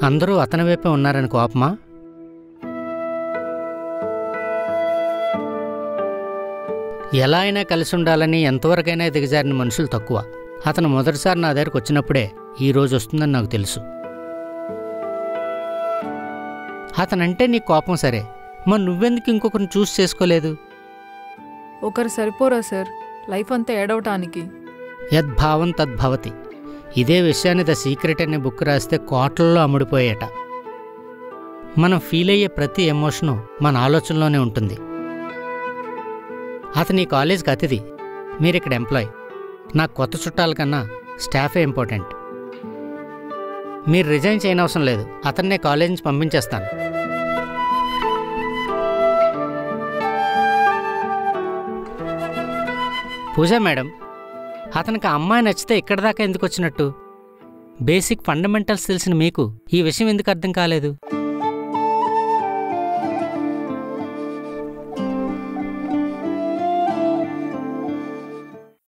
అందరూ అతని వైపే ఉన్నారని కోపమా? ఎలా అయినా కలిసి ఉండాలని ఎంతవరకైనా దిగజారిన మనుషులు తక్కువ. అతను మొదటిసారి నా దగ్గరకు వచ్చినప్పుడే ఈరోజు వస్తుందని నాకు తెలుసు. అతనంటే నీ కోపం సరే, మరి నువ్వెందుకు ఇంకొకరిని చూస్ చేసుకోలేదు? ఒకరు సరిపోరా సార్ లైఫ్ అంతా ఏడవటానికి? యద్భావం తద్భవతి. ఇదే విషయాన్ని ద సీక్రెట్ అనే బుక్ రాస్తే కోట్లలో అమ్ముడిపోయేట. మనం ఫీల్ అయ్యే ప్రతి ఎమోషను మన ఆలోచనలోనే ఉంటుంది. అతని ఈ కాలేజ్కి అతిథి, మీరిక్కడ ఎంప్లాయ్. నాకు కొత్త చుట్టాల కన్నా స్టాఫే ఇంపార్టెంట్. మీరు రిజైన్ చేయనవసరం లేదు, అతన్నే కాలేజ్ నుంచి పంపించేస్తాను. పూజా మేడం, అతనికి ఆ అమ్మాయి నచ్చితే ఇక్కడి దాకా ఎందుకు వచ్చినట్టు? బేసిక్ ఫండమెంటల్స్ తెలిసిన మీకు ఈ విషయం ఎందుకు అర్థం కాలేదు?